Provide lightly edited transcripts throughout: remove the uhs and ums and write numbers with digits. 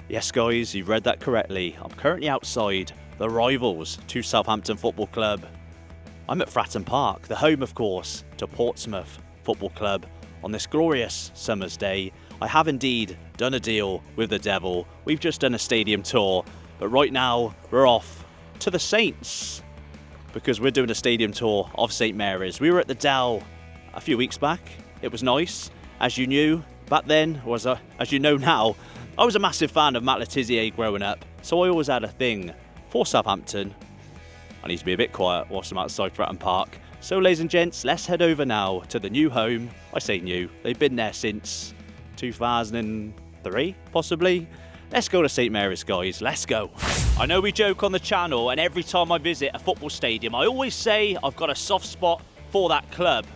Yes guys, you've read that correctly. I'm currently outside the rivals to Southampton Football Club. I'm at Fratton Park, the home of course to Portsmouth Football Club. On this glorious summer's day, I have indeed done a deal with the devil. We've just done a stadium tour, but right now we're off to the Saints because we're doing a stadium tour of St Mary's. We were at the Dell a few weeks back. It was nice. As you knew back then, or as you know now, I was a massive fan of Matt Le Tissier growing up, so I always had a thing for Southampton. I need to be a bit quiet whilst I'm outside Fratton Park. So ladies and gents, let's head over now to the new home. I say new, they've been there since 2003, possibly. Let's go to St Mary's, guys, let's go. I know we joke on the channel, and every time I visit a football stadium, I always say I've got a soft spot for that club.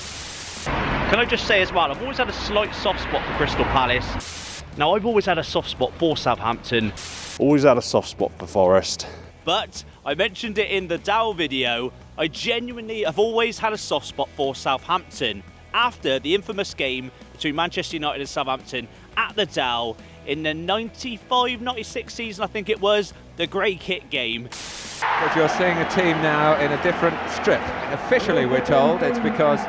Can I just say as well, I've always had a slight soft spot for Crystal Palace. Now, I've always had a soft spot for Southampton. Always had a soft spot for Forest. But I mentioned it in the Dow video, I genuinely have always had a soft spot for Southampton after the infamous game between Manchester United and Southampton at the Dow in the 95-96 season, I think it was, the grey kit game. But you're seeing a team now in a different strip. Officially, we're told it's because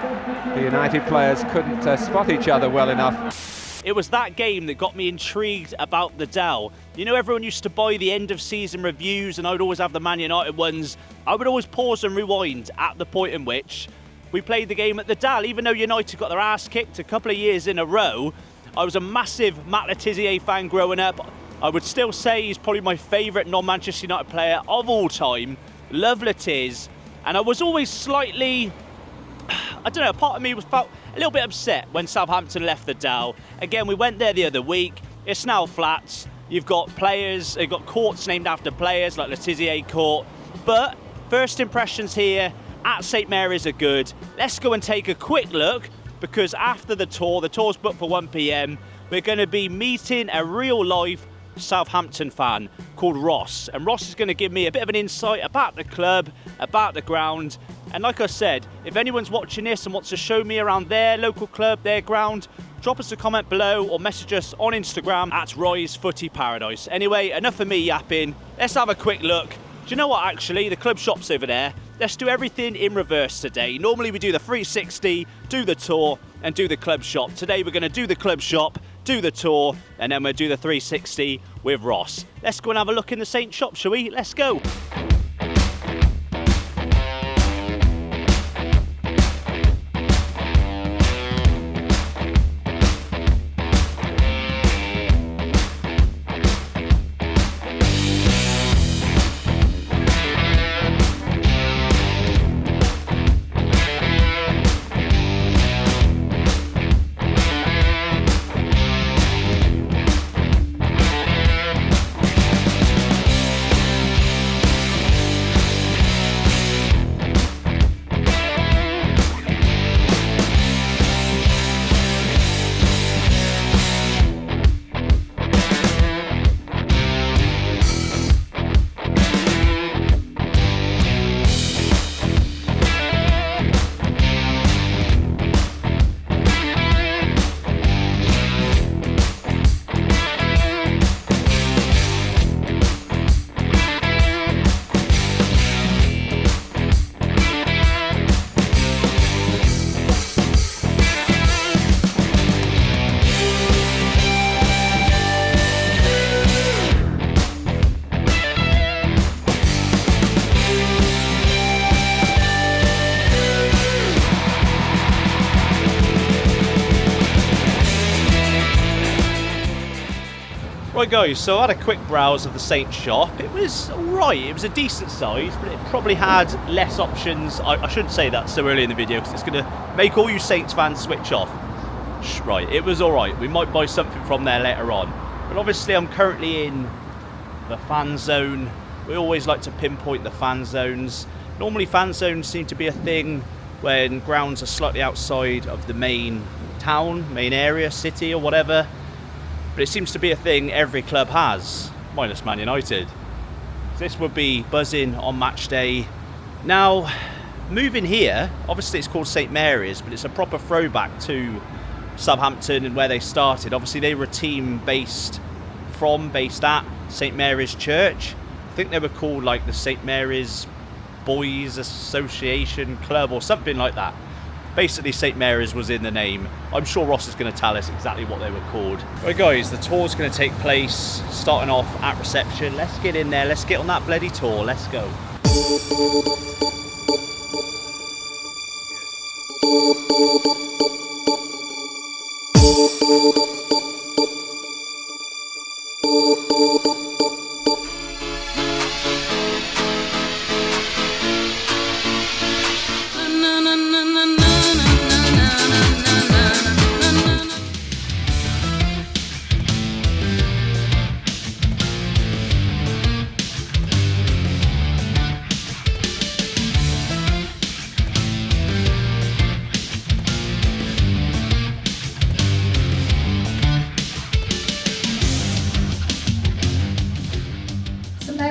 the United players couldn't spot each other well enough. It was that game that got me intrigued about the Dell. You know, everyone used to buy the end of season reviews and I'd always have the Man United ones. I would always pause and rewind at the point in which we played the game at the Dell. Even though United got their ass kicked a couple of years in a row, I was a massive Matt Le Tissier fan growing up. I would still say he's probably my favourite non-Manchester United player of all time. Love Le Tiss. And I was always slightly, I don't know, part of me felt a little bit upset when Southampton left the Dell. Again, we went there the other week. It's now flats. You've got players, you've got courts named after players like Le Tissier Court. But first impressions here at St Mary's are good. Let's go and take a quick look because after the tour's booked for 1 PM, we're going to be meeting a real life Southampton fan called Ross. And Ross is going to give me a bit of an insight about the club, about the ground. And like I said, if anyone's watching this and wants to show me around their local club, their ground, drop us a comment below or message us on Instagram at Roy's Footy Paradise. Anyway, enough of me yapping. Let's have a quick look. Do you know what, actually? The club shop's over there. Let's do everything in reverse today. Normally we do the 360, do the tour, and do the club shop. Today we're going to do the club shop, do the tour, and then we'll do the 360 with Ross. Let's go and have a look in the Saint shop, shall we? Let's go. Right guys, so I had a quick browse of the Saint shop. It was alright, it was a decent size, but it probably had less options. I shouldn't say that so early in the video because it's going to make all you Saints fans switch off. Right, it was alright, we might buy something from there later on. But obviously I'm currently in the fan zone. We always like to pinpoint the fan zones. Normally fan zones seem to be a thing when grounds are slightly outside of the main town, main area, city or whatever. But it seems to be a thing every club has, minus Man United. This would be buzzing on match day. Now, moving here, obviously it's called St Mary's, but it's a proper throwback to Southampton and where they started. Obviously, they were a team based at St Mary's Church. I think they were called like the St Mary's Boys Association Club or something like that. Basically, St Mary's was in the name. I'm sure Ross is going to tell us exactly what they were called. Right guys, the tour's going to take place starting off at reception. Let's get in there, let's get on that bloody tour, let's go.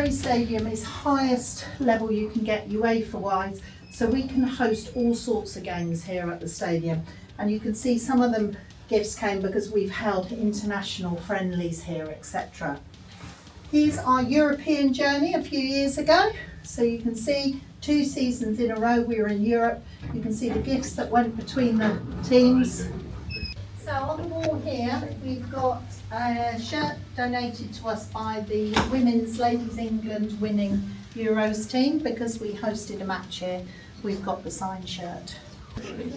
Stadium is highest level you can get UEFA wise, so we can host all sorts of games here at the stadium, and you can see some of them gifts came because we've held international friendlies here, etc. Here's our European journey a few years ago, so you can see 2 seasons in a row we were in Europe. You can see the gifts that went between the teams. So on the wall here we've got a shirt donated to us by the Women's Ladies England winning Euros team because we hosted a match here. We've got the signed shirt. Very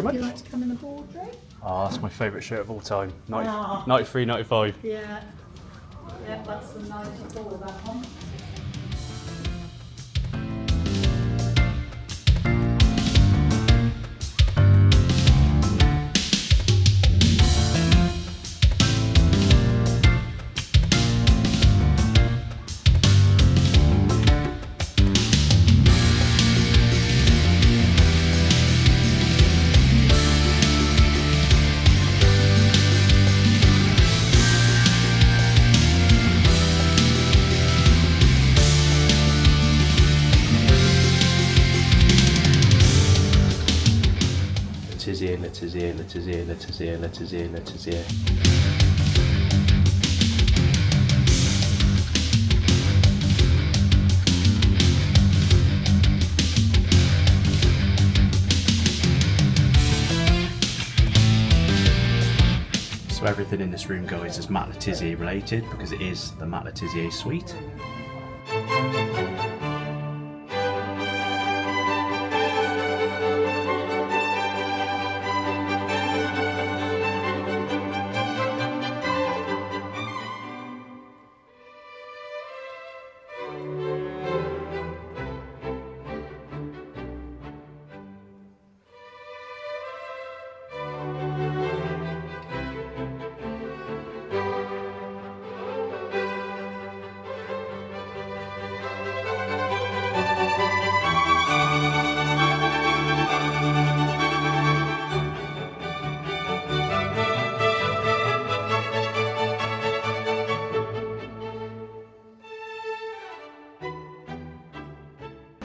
much. Would you like to come in the boardroom? Oh, that's my favourite shirt of all time. 90, 93, 95. Yeah, that's the 94, that one. Let us hear. So everything in this room, guys, is Matt Le Tissier related because it is the Matt Le Tissier suite.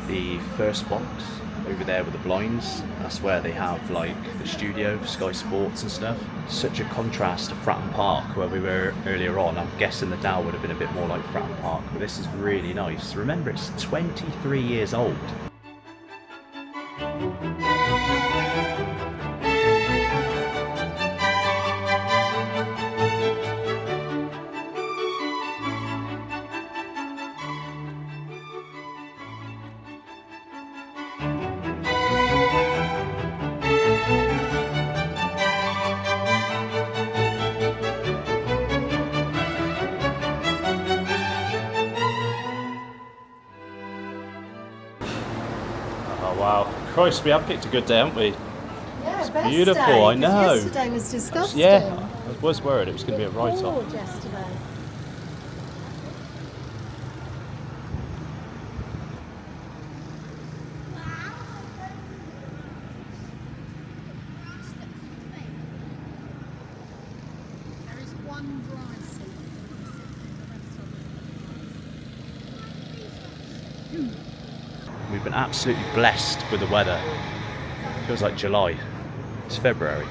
The first box over there with the blinds, that's where they have like the studio for Sky Sports and stuff. Such a contrast to Fratton Park where we were earlier on. I'm guessing the Dow would have been a bit more like Fratton Park, but this is really nice. Remember, it's 23 years old. Oh wow, Christ, we have picked a good day, haven't we? Yeah, it's best beautiful, day, I know. Yesterday was disgusting. Yeah, I was worried it was going to be a write-off. Poured yesterday. There is one dry seat. We've been absolutely blessed with the weather. Feels like July. It's February.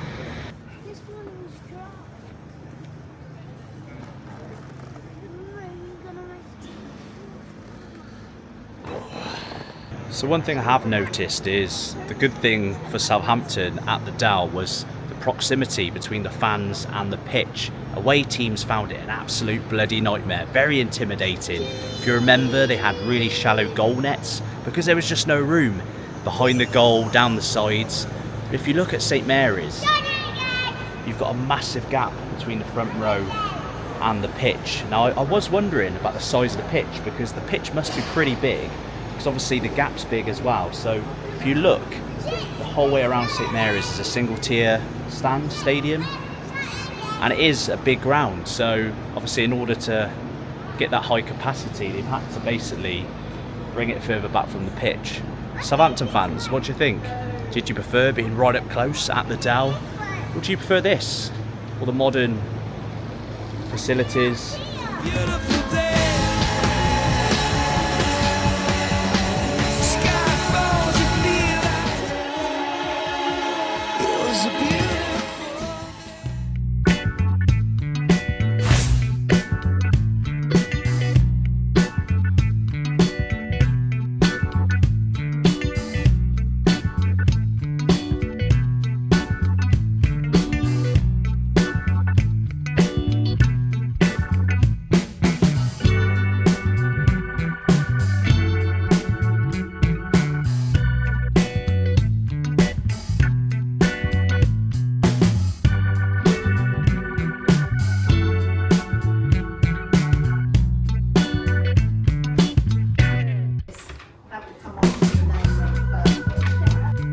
This one was dry. So one thing I have noticed is the good thing for Southampton at the Dow was the proximity between the fans and the pitch. Away teams found it an absolute bloody nightmare, very intimidating. If you remember, they had really shallow goal nets because there was just no room behind the goal, down the sides. But if you look at St Mary's, you've got a massive gap between the front row and the pitch. Now I was wondering about the size of the pitch because the pitch must be pretty big, because obviously the gap's big as well. So if you look, the whole way around St Mary's is a single tier stadium, and it is a big ground. So obviously in order to get that high capacity, they've had to basically bring it further back from the pitch. Southampton fans, what do you think? Did you prefer being right up close at the Dow? Or do you prefer this? All the modern facilities? Beautiful day. That will come on to the name of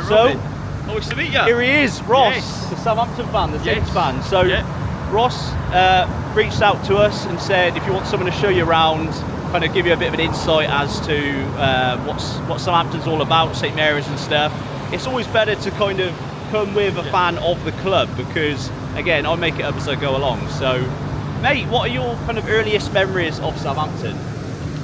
So, nice to meet you. here he is, Ross, Yes. the Southampton fan, the Saints Yes. fan. So Yeah. Ross reached out to us and said if you want someone to show you around, kind of give you a bit of an insight as to what Southampton's all about, St Mary's and stuff, it's always better to kind of come with a fan of the club because, again, I make it up as I go along. So, mate, what are your kind of earliest memories of Southampton?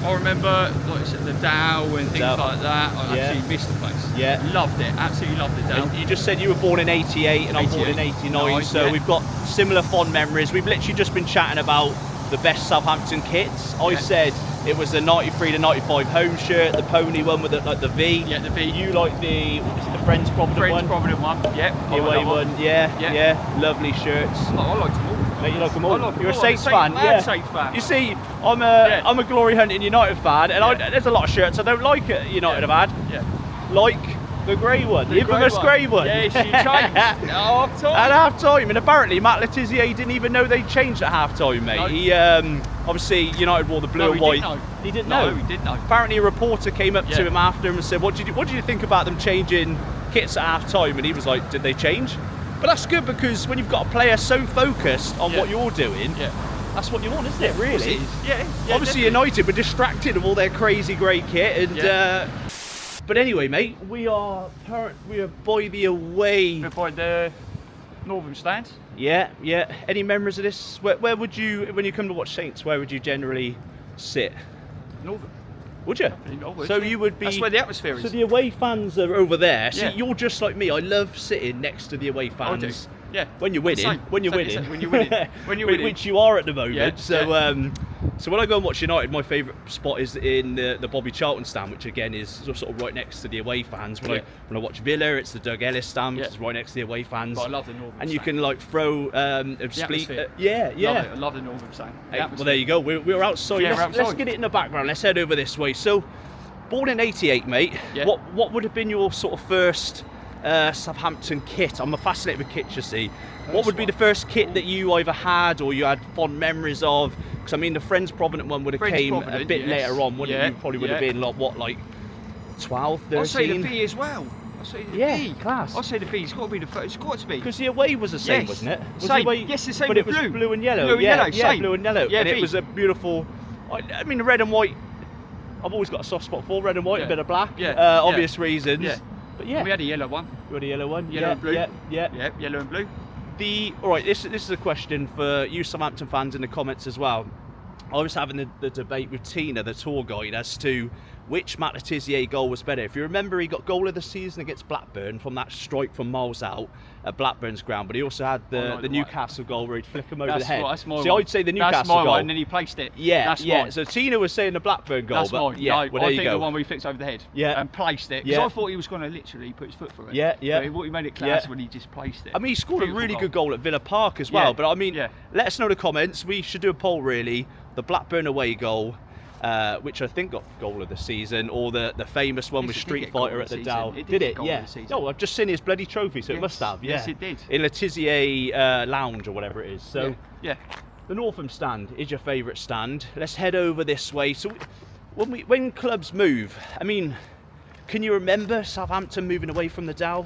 I remember, like I said, the Dow and things Dow. like that. I Yeah. absolutely missed the place. Yeah. Loved it. Absolutely loved the Dow. And you just said you were born in 88 and I'm born in 88. 89, Nice, so yeah. we've got similar fond memories. We've literally just been chatting about the best Southampton kits. I Yeah. said it was the 93 to 95 home shirt, the pony one with the V. Yeah, the V. You like the, what was it, the Friends Provident Friends one? Provident one. Yeah. The away one, yeah, Yeah. lovely shirts. I liked them all. Mate, you like them all? I like them You're a all. Saints I'm fan, mad yeah. Saints fan. You see, I'm a Yeah. Glory Hunting United fan, and Yeah. there's a lot of shirts I don't like at United have had. Yeah. Like the grey one, the infamous grey one. Yes, you changed. Half time. At half time, and apparently Matt Letizia didn't even know they changed at half time, mate. No. He obviously United wore the blue No, and he white. didn't know. He didn't No, know. he didn't know. Apparently a reporter came up to Yeah. him after him and said, "What did you think about them changing kits at half time?" And he was like, "Did they change?" But that's good because when you've got a player so focused on Yeah. what you're doing, Yeah. that's what you want, isn't it? Of course Really? it is. Yeah. Yeah. Obviously, definitely. United were distracted of all their crazy grey kit, and Yeah. but anyway, mate, we are by the away. We're by the Northern stand. Yeah. Any memories of this? Where would you, when you come to watch Saints, where would you generally sit? Northern. Would you? I would, So yeah. you would be. That's where the atmosphere is. So the away fans are over there. See, Yeah. you're just like me. I love sitting next to the away I do. fans. Yeah. When you're winning, Same. when you're Same, winning, same. When you're winning. When you're winning. which you are at the moment. Yeah, So, yeah. So when I go and watch United, my favourite spot is in the Bobby Charlton stand, which again is sort of right next to the away fans. When I watch Villa, it's the Doug Ellis stand, which is right next to the away fans. But I love the Northern and stand. you can like throw split. Atmosphere. Yeah. Love it. I love the Northern stand. Hey, well, there you go. We're outside. Yeah, Let's get it in the background. Let's head over this way. So, born in '88, mate. Yeah. What would have been your sort of first Southampton kit? I'm fascinated with kits, you see. What would be the first kit that you either had or you had fond memories of? Because I mean, the Friends Provident one would have came a bit later on, wouldn't it? You probably would have been like 12, 13. I'll say the V as well. I'll say the V. Class. I'll say the V. It's got to be the first. It's got to be. Because the away was the same, wasn't it? Was Same. The away, Yes, the same. But with it was blue. blue and yellow. Blue and yellow. Same. Blue and yellow. Yeah, and V. it was a beautiful. I mean, the red and white. I've always got a soft spot for red and white, a bit of black. Obvious reasons. Yeah. But yeah. We had a yellow one. You had a yellow one. Yellow and blue. Yeah. Yeah, yellow and blue. All right, this is a question for you Southampton fans in the comments as well. I was having the debate with Tina, the tour guide, as to which Matt Le Tissier goal was better. If you remember, he got goal of the season against Blackburn from that strike from miles out at Blackburn's ground, but he also had the Newcastle goal where he'd flick him over the head. That's my See, one. I'd say the Newcastle That's my goal. one, and then he placed it. Yeah, that's yeah. mine. So Tina was saying the Blackburn goal. That's but mine. Yeah, No, well, there I you think go. the one where he flicks over the head and placed it. Because I thought he was going to literally put his foot through it. Yeah. But he made it class when he just placed it. I mean, he scored Beautiful a really goal. good goal at Villa Park as well. Yeah. But I mean, let us know in the comments. We should do a poll, really. The Blackburn away goal, which I think got goal of the season, or the famous one with Street Fighter at the Dow. Did it? Yeah. No, I've just seen his bloody trophy, so it must have. Yeah. Yes, it did. In Le Tissier Lounge or whatever it is. So yeah. The Northam stand is your favourite stand. Let's head over this way. So when clubs move, I mean, can you remember Southampton moving away from the Dow?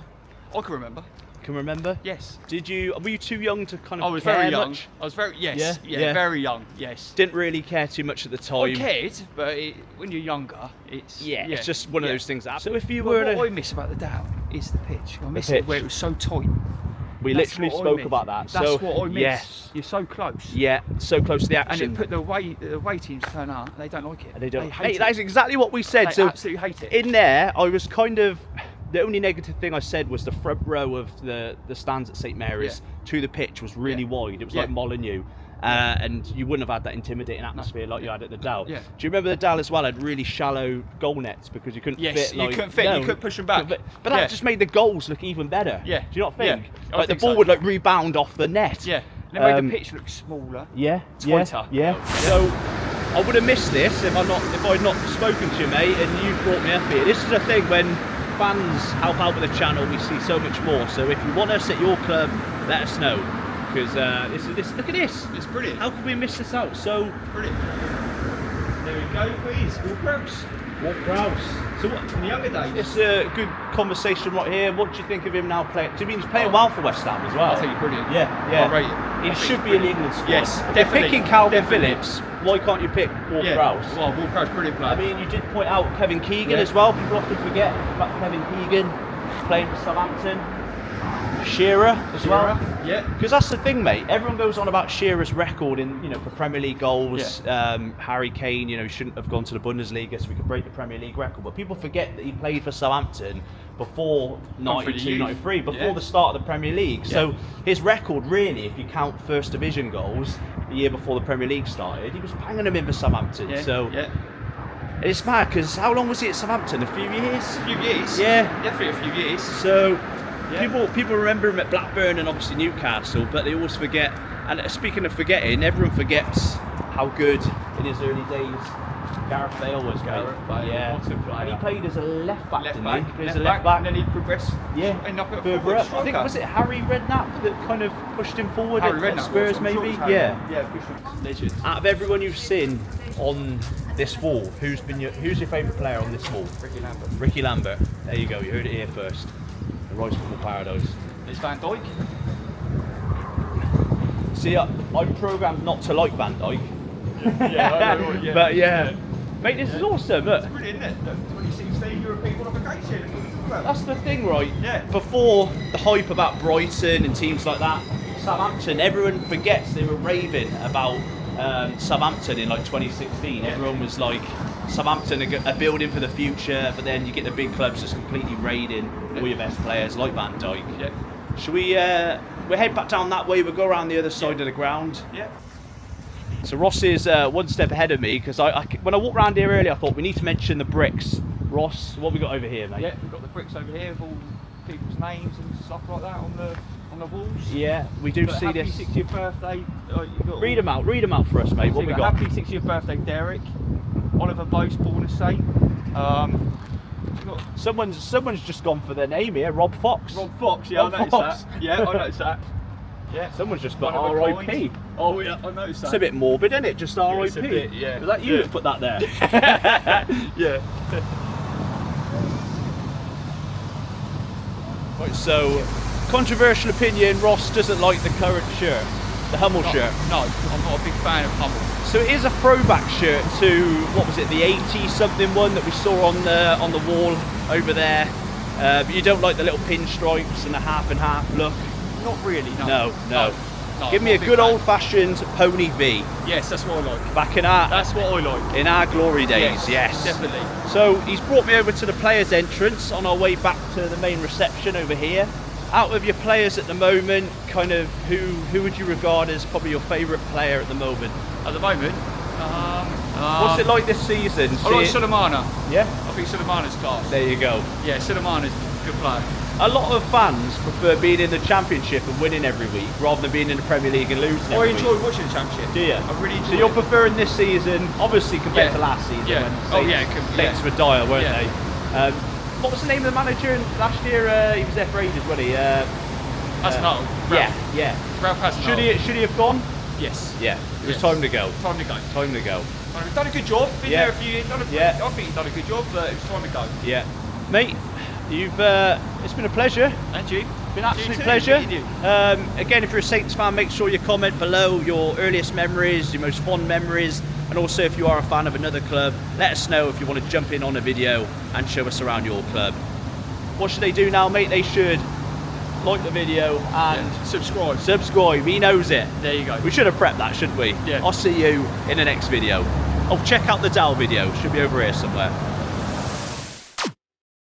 I can remember. Can remember? Yes. Were you too young to kind of I was care very young. much? I was very, Yeah? very young, yes. Didn't really care too much at the time. I cared, but when you're younger, it's... it's just one of those things that happen. So if you But were what I miss about the Dow is the pitch. I miss pitch. it where it was so tight. we That's literally what I spoke miss. about that. That's So what I miss. yes. You're so close. Yeah, so close to the And action. it put the way teams turn out, they don't like it. And they don't. They Hey, hate that is it. exactly what we said. They So absolutely hate it. in there, I was kind of... The only negative thing I said was the front row of the stands at St Mary's to the pitch was really wide. It was like Molyneux. And you wouldn't have had that intimidating atmosphere like you had at the Dow. Yeah. Do you remember the Dow as well had really shallow goal nets because you couldn't fit? Yes, you couldn't fit. You couldn't push them back. But that just made the goals look even better. Yeah. Do you not think? Yeah, I Like think the ball so. would like rebound off the net. Yeah. And it made the pitch look smaller. Tighter. Yeah. So I would have missed this if I'd not spoken to you, mate, and you brought me up here. This is a thing when fans help out with the channel, we see so much more. So if you want us at your club, let us know. Because this look at this. It's brilliant. How could we miss this out? So Brilliant. There we go, please. Walt Prowse. Walt Prowse. So what? In the younger days. It's a good conversation right here. What do you think of him now playing? Do you mean he's playing well for West Ham as well? I think he's brilliant. Yeah. I rate it. He should be in the England squad. Yes, If definitely. you're picking Calvin Definitely. Phillips, why can't you pick Walt Prowse? Well, Walt Prowse, brilliant player. I mean, you did point out Kevin Keegan Yeah. as well. People often forget about Kevin Keegan playing for Southampton. Shearer as well. Yeah. Because that's the thing, mate. Everyone goes on about Shearer's record for Premier League goals. Harry Kane, he shouldn't have gone to the Bundesliga so we could break the Premier League record. But people forget that he played for Southampton before 92, 93, before the start of the Premier League. So his record, really, if you count First Division goals, the year before the Premier League started, he was banging them in for Southampton. It's mad because how long was he at Southampton? A few years? A few years. Yeah. Definitely a few years. So people remember him at Blackburn and obviously Newcastle, but they always forget. And speaking of forgetting, everyone forgets how good in his early days Gareth Bale was. Gareth Bale, what a player. And he played as a left back. Left didn't back. he? He played as Left a left back. back. And then he progressed. End up at Further forward up. I think striker. was it Harry Redknapp that kind of pushed him forward Harry at Redknapp Spurs, was, I'm sure maybe. it was Harry. Yeah. Yeah, pushed him. Legend. Out of everyone you've seen on this wall, who's your favourite player on this wall? Ricky Lambert. Ricky Lambert. There you go. You heard it here first. The Rice Football Paradise. It's Van Dijk. See, I'm programmed not to like Van Dijk. Yeah. But mate, this is awesome. Look, Brilliant, isn't it? 2016 European qualification. that's the thing, right? Yeah. Before the hype about Brighton and teams like that, Southampton, everyone forgets they were raving about Southampton in like 2016. Yeah. Everyone was like, Southampton are building for the future, but then you get the big clubs just completely raiding all your best players like Van Dijk. Yeah. Should we? We'll head back down that way. We'll go around the other side of the ground. Yeah. So Ross is one step ahead of me because when I walked around here earlier, I thought we need to mention the bricks. Ross, what have we got over here, mate? Yeah, we've got the bricks over here with all people's names and stuff like that on the walls. Yeah, we do see happy this. 60th birthday. Read them out for us, mate. What we got? Happy 60th birthday, Derek. Oliver Bose, born a saint. Someone's just gone for their name here. Rob Fox. Rob Fox. Yeah, Rob I noticed Fox. that. Yeah, I noticed that. Yeah. Someone's just put One of a R.I.P. kind. Oh yeah, I noticed that. It's a bit morbid, isn't it? Just R.I.P. it's a bit, yeah. Was that you Yeah. that put that there? Yeah. Right, so, controversial opinion, Ross doesn't like the current shirt, the Hummel shirt. No, I'm not a big fan of Hummel. So it is a throwback shirt to, what was it, the 80-something one that we saw on the wall over there. But you don't like the little pinstripes and the half and half look? Not really, no. No. No, Give I'm me a not big good fan. old-fashioned pony V. Yes, that's what I like. Back in our glory days, yes. Definitely. So he's brought me over to the players' entrance on our way back to the main reception over here. Out of your players at the moment, kind of who would you regard as probably your favourite player at the moment? At the moment, What's it like this season? I like Sulemana. Yeah? I think Sulemana's class. There you go. Yeah, Sulemana's a good player. A lot of fans prefer being in the Championship and winning every week rather than being in the Premier League and losing I every enjoy week. watching the Championship. Do you? I really enjoy So you're it. preferring this season, obviously compared to last season Yeah. when Saints were dire, weren't Yeah. they? What was the name of the manager last year? He was there for ages, wasn't he? Hasn't Yeah. Ralph hasn't. Should he have gone? Yes. Yeah. It was Yes. time to go. Time to go. Time to go. Done a good job. Been Yeah. there a few years. Yeah. I think he's done a good job, but it was time to go. Yeah. Mate, you've it's been a pleasure. And you? Been an absolute too, pleasure. you do. Again, if you're a Saints fan, make sure you comment below your earliest memories, your most fond memories, and also if you are a fan of another club, let us know if you want to jump in on a video and show us around your club. What should they do now, mate? They should like the video and Subscribe. subscribe. He knows it. There you go. We should have prepped that, shouldn't we? Yeah. I'll see you in the next video. Oh, check out the Dal video. Should be over here somewhere.